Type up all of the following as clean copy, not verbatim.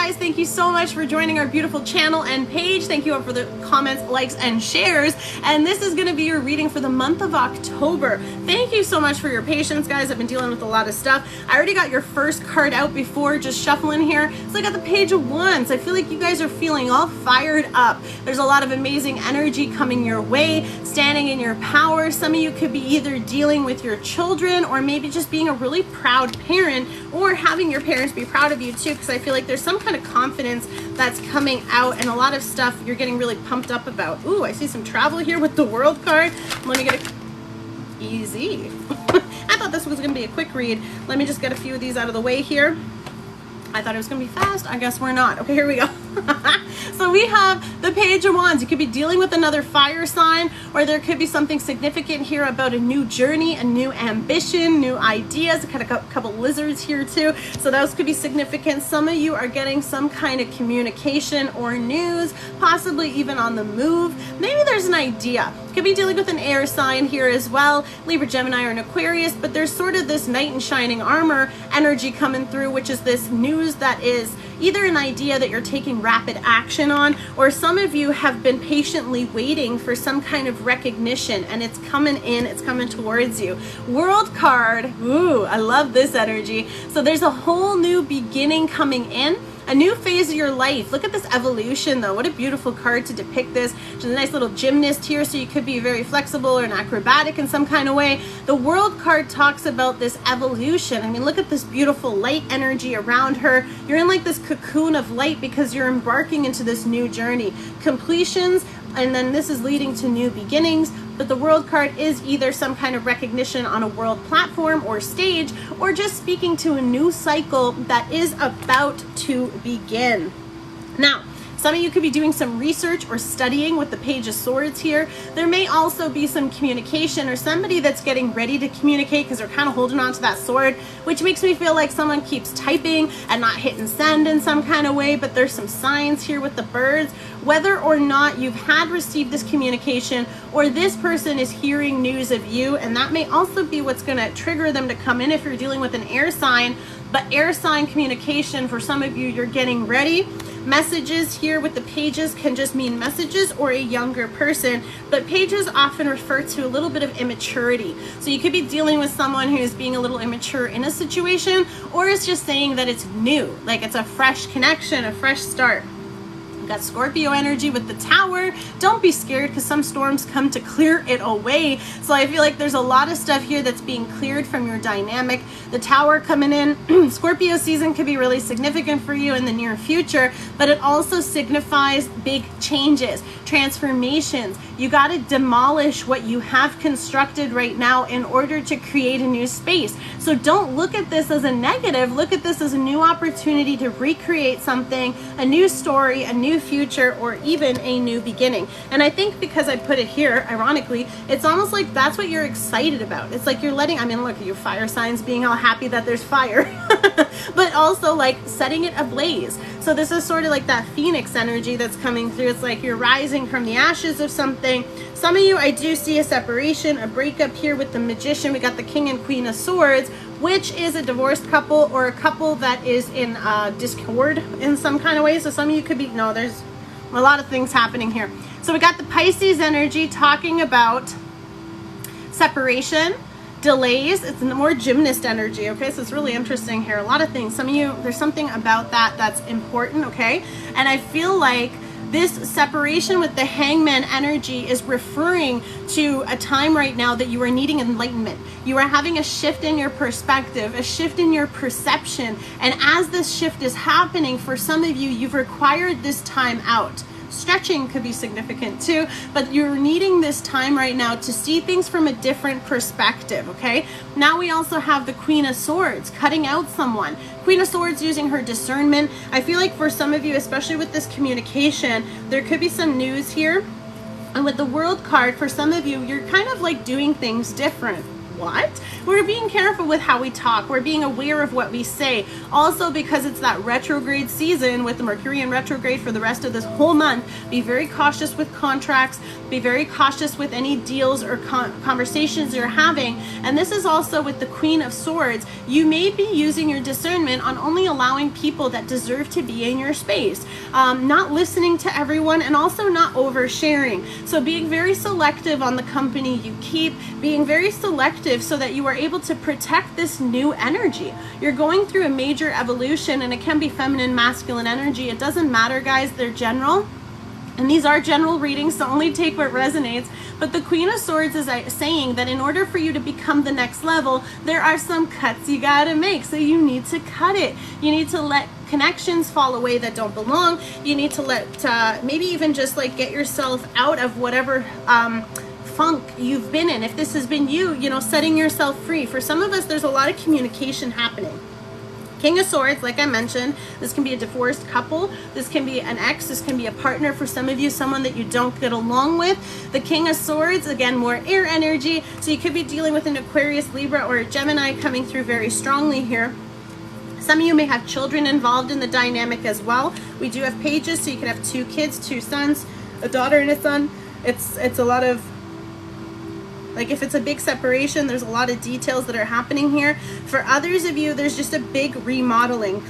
guys. Thank you so much for joining our beautiful channel and page. Thank you all for the comments, likes, and shares. And this is going to be your reading for the month of October. Thank you so much for your patience, guys. I've been dealing with a lot of stuff. I already got your first card out before just shuffling here. So I got the Page of Wands. I feel like you guys are feeling all fired up. There's a lot of amazing energy coming your way, standing in your power. Some of you could be either dealing with your children or maybe just being a really proud parent, or having your parents be proud of you too, because I feel like there's some kind of confidence that's coming out and a lot of stuff you're getting really pumped up about. Ooh, I see some travel here with the World card. Let me get a easy. I thought this was going to be a quick read. Let me just get a few of these out of the way here. I thought it was going to be fast. I guess we're not. Okay, here we go. So we have the Page of Wands. You could be dealing with another fire sign, or there could be something significant here about a new journey, a new ambition, new ideas. Kind of a couple lizards here too. So those could be significant. Some of you are getting some kind of communication or news, possibly even on the move. Maybe there's an idea. Could be dealing with an air sign here as well, Libra, Gemini, or an Aquarius, but there's sort of this knight in shining armor energy coming through, which is this news that is either an idea that you're taking rapid action on, or some of you have been patiently waiting for some kind of recognition, and it's coming in, it's coming towards you. World card, ooh, I love this energy. So there's a whole new beginning coming in. A new phase of your life. Look at this evolution though. What a beautiful card to depict this. There's a nice little gymnast here, so you could be very flexible or an acrobatic in some kind of way. The World card talks about this evolution. I mean, look at this beautiful light energy around her. You're in like this cocoon of light because you're embarking into this new journey. Completions, and then this is leading to new beginnings. But the World card is either some kind of recognition on a world platform or stage, or just speaking to a new cycle that is about to begin. Now, some of you could be doing some research or studying with the Page of Swords here. There may also be some communication, or somebody that's getting ready to communicate because they're kind of holding on to that sword, which makes me feel like someone keeps typing and not hitting send in some kind of way. But there's some signs here with the birds. Whether or not you've had received this communication, or this person is hearing news of you, and that may also be what's going to trigger them to come in if you're dealing with an air sign. But air sign communication, for some of you, you're getting ready. Messages here with the pages can just mean messages or a younger person, but pages often refer to a little bit of immaturity. So you could be dealing with someone who is being a little immature in a situation, or it's just saying that it's new, like it's a fresh connection, a fresh start. Got Scorpio energy with the Tower. Don't be scared, because some storms come to clear it away. So I feel like there's a lot of stuff here that's being cleared from your dynamic. The Tower coming in. Scorpio season could be really significant for you in the near future, but it also signifies big changes, transformations. You got to demolish what you have constructed right now in order to create a new space. So don't look at this as a negative. Look at this as a new opportunity to recreate something, a new story, a new future, or even a new beginning. And I think because I put it here, ironically, it's almost like that's what you're excited about. It's like you're letting, I mean, look at you fire signs being all happy that there's fire, but also like setting it ablaze. So this is sort of like that phoenix energy that's coming through. It's like you're rising from the ashes of something. Some of you, I do see a separation, a breakup here with the Magician. We got the King and Queen of Swords, which is a divorced couple, or a couple that is in discord in some kind of way. So some of you could be, no, there's a lot of things happening here. So we got the Pisces energy talking about separation, delays. It's more gymnast energy. Okay, so it's really interesting here. A lot of things. Some of you, there's something about that that's important. Okay, and I feel like this separation with the Hangman energy is referring to a time right now that you are needing enlightenment. You are having a shift in your perspective, a shift in your perception. And as this shift is happening, for some of you, you've required this time out. Stretching could be significant too, but you're needing this time right now to see things from a different perspective, okay? Now we also have the Queen of Swords, cutting out someone. Queen of Swords using her discernment. I feel like for some of you, especially with this communication, there could be some news here. And with the World card, for some of you, you're kind of like doing things different. what? We're being careful with how we talk. We're being aware of what we say. Also, because it's that retrograde season with the Mercury in retrograde for the rest of this whole month, be very cautious with contracts. Be very cautious with any deals or conversations you're having. And this is also with the Queen of Swords. You may be using your discernment on only allowing people that deserve to be in your space, not listening to everyone, and also not oversharing. So being very selective on the company you keep, being very selective so that you are able to protect this new energy. You're going through a major evolution, and it can be feminine, masculine energy. It doesn't matter, guys. They're general. And these are general readings, so only take what resonates. But the Queen of Swords is saying that in order for you to become the next level, there are some cuts you gotta make. So you need to cut it. You need to let connections fall away that don't belong. You need to let, maybe even just like get yourself out of whatever funk you've been in. If this has been you, you know, setting yourself free. For some of us, there's a lot of communication happening. King of Swords, like I mentioned, this can be a divorced couple. This can be an ex. This can be a partner for some of you, someone that you don't get along with. The King of Swords, again, more air energy. So you could be dealing with an Aquarius, Libra, or a Gemini coming through very strongly here. Some of you may have children involved in the dynamic as well. We do have pages, so you can have 2 kids, 2 sons, a daughter and a son. It's a lot of, like if it's a big separation, there's a lot of details that are happening here. For others of you, there's just a big remodeling.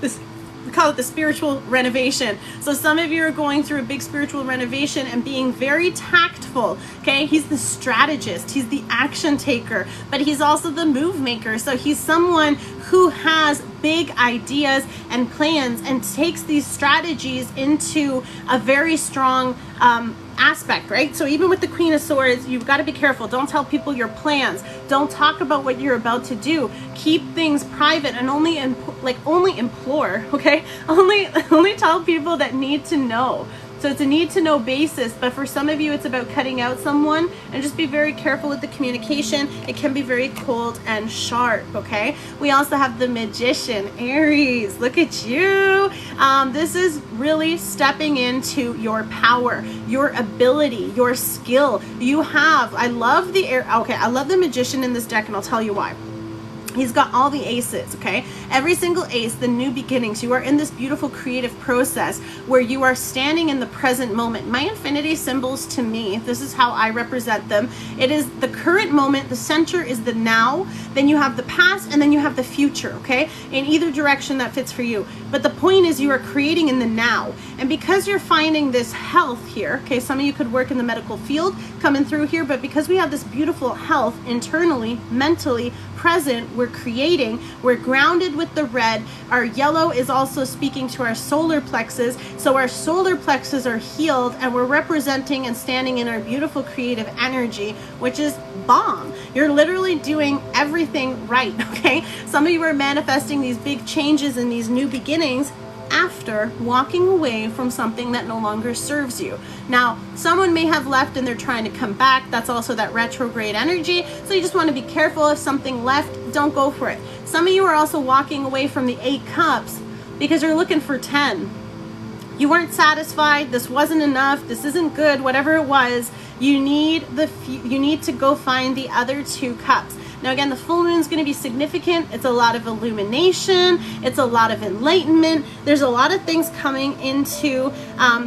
We call it the spiritual renovation. So some of you are going through a big spiritual renovation and being very tactful, okay? He's the strategist, he's the action taker, but he's also the move maker. So he's someone who has big ideas and plans and takes these strategies into a very strong aspect, right? So even with the Queen of Swords, you've got to be careful. Don't tell people your plans. Don't talk about what you're about to do. Keep things private and only implore, okay? Only tell people that need to know. So it's a need to know basis, but for some of you, it's about cutting out someone, and just be very careful with the communication. It can be very cold and sharp, okay? We also have the Magician, Aries. Look at you. This is really stepping into your power, your ability, your skill. You have, I love the Magician in this deck, and I'll tell you why. He's got all the aces, okay? Every single ace, the new beginnings. You are in this beautiful creative process where you are standing in the present moment. My infinity symbols, to me, this is how I represent them. It is the current moment. The center is the now. Then you have the past, and then you have the future, okay? In either direction that fits for you. But the point is you are creating in the now. And because you're finding this health here, okay, some of you could work in the medical field coming through here, but because we have this beautiful health internally, mentally, present, we're creating, we're grounded with the red. Our yellow is also speaking to our solar plexus. So our solar plexus are healed, and we're representing and standing in our beautiful creative energy, which is bomb. You're literally doing everything right, okay? Some of you are manifesting these big changes and these new beginnings after walking away from something that no longer serves you. Now, someone may have left and they're trying to come back. That's also that retrograde energy. So you just want to be careful. If something left, don't go for it. Some of you are also walking away from the 8 cups because you're looking for 10. You weren't satisfied. This wasn't enough. This isn't good. Whatever it was, you need to go find the other 2 cups. Now again, the full moon is going to be significant. It's a lot of illumination. It's a lot of enlightenment. There's a lot of things coming into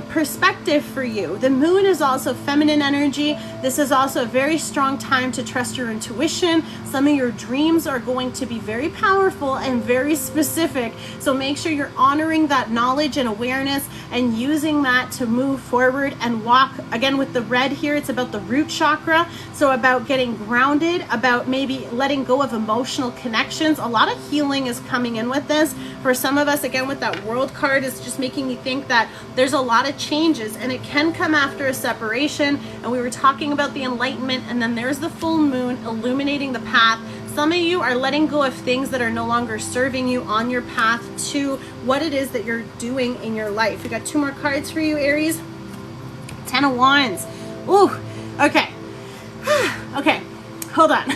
perspective for you. The moon is also feminine energy. This is also a very strong time to trust your intuition. Some of your dreams are going to be very powerful and very specific. So make sure you're honoring that knowledge and awareness and using that to move forward and walk. Again, with the red here, it's about the root chakra. So about getting grounded, about maybe letting go of emotional connections. A lot of healing is coming in with this. For some of us, again, with that World card, is just making me think that there's a lot of changes, and it can come after a separation. And we were talking about the enlightenment, and then there's the full moon illuminating the path. Some of you are letting go of things that are no longer serving you on your path to what it is that you're doing in your life. We got 2 more cards for you, Aries. 10 of Wands. Ooh, okay. Okay. Hold on.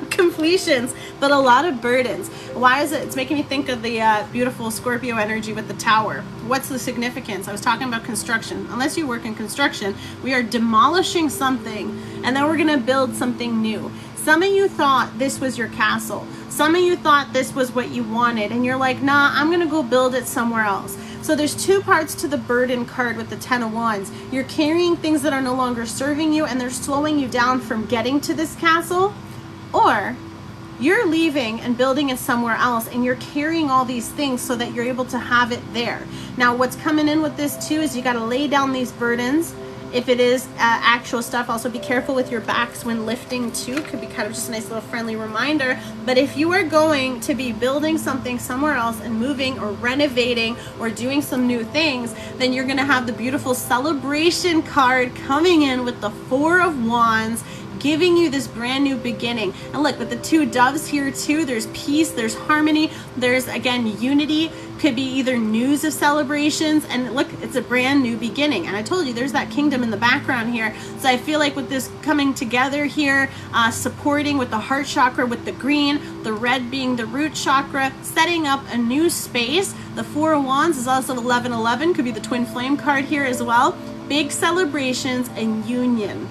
Completions, but a lot of burdens. Why is it? It's making me think of the beautiful Scorpio energy with the Tower. What's the significance? I was talking about construction. Unless you work in construction, we are demolishing something, and then we're going to build something new. Some of you thought this was your castle. Some of you thought this was what you wanted, and you're like, nah, I'm gonna go build it somewhere else. So there's two parts to the burden card with the 10 of Wands. You're carrying things that are no longer serving you, and they're slowing you down from getting to this castle, or you're leaving and building it somewhere else, and you're carrying all these things so that you're able to have it there. Now, what's coming in with this too is you got to lay down these burdens. If it is actual stuff, also be careful with your backs when lifting too. Could be kind of just a nice little friendly reminder. But if you are going to be building something somewhere else and moving or renovating or doing some new things, then you're going to have the beautiful celebration card coming in with the 4 of Wands, giving you this brand new beginning. And look, with the 2 doves here too, there's peace, there's harmony, there's again unity. Could be either news of celebrations, and look, it's a brand new beginning. And I told you there's that kingdom in the background here. So I feel like with this coming together here, supporting with the heart chakra with the green, the red being the root chakra, setting up a new space. The 4 of Wands is also 1111, could be the twin flame card here as well. Big celebrations and union.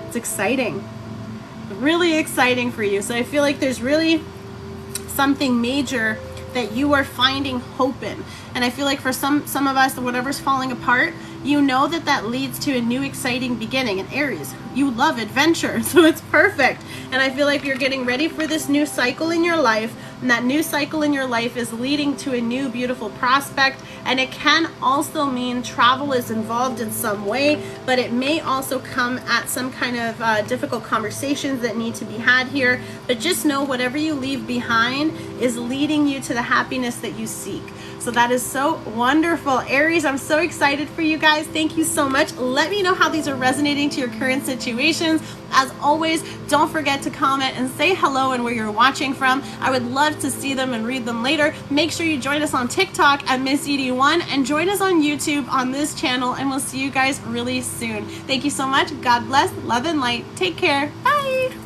It's exciting, really exciting for you. So I feel like there's really something major that you are finding hope in. And I feel like for some of us, whatever's falling apart, you know that that leads to a new exciting beginning. And Aries, you love adventure, so it's perfect. And I feel like you're getting ready for this new cycle in your life, and that new cycle in your life is leading to a new beautiful prospect. And it can also mean travel is involved in some way, but it may also come at some kind of difficult conversations that need to be had here. But just know whatever you leave behind is leading you to the happiness that you seek. So that is so wonderful. Aries, I'm so excited for you guys. Thank you so much. Let me know how these are resonating to your current situations. As always, don't forget to comment and say hello and where you're watching from. I would love to see them and read them later. Make sure you join us on TikTok at Miss Edie1 and join us on YouTube on this channel, and we'll see you guys really soon. Thank you so much. God bless, love and light. Take care. Bye.